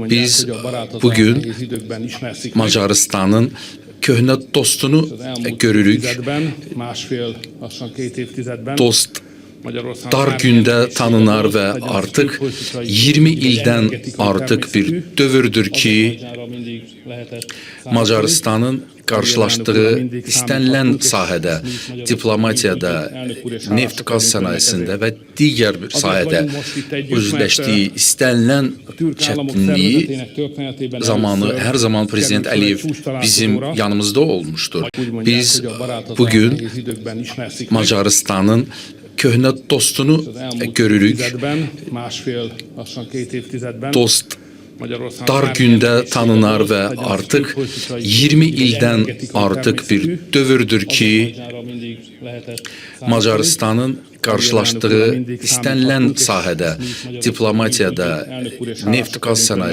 Biz bugün Macaristan'ın köhnə dostunu görürük. Dost dar gündə tanınar və artıq 20 ildən artıq bir dövrdür ki, Macaristan'ın qarşılaşdığı istənilən sahədə, diplomatiyada, neft-qaz sənayesində və digər bir sahədə üzləşdiyi istənilən çətinliyi zamanı hər zaman Prezident Əliyev bizim yanımızda olmuşdur. Biz bugün Macaristan'ın köhnə dostunu görürük. Dost dar gündə tanınar və artıq 20 ildən artıq bir dövrdür ki, Macaristan'ın qarşılaşdığı istənilən sahədə, diplomatiyada, neft-qaz sənayesində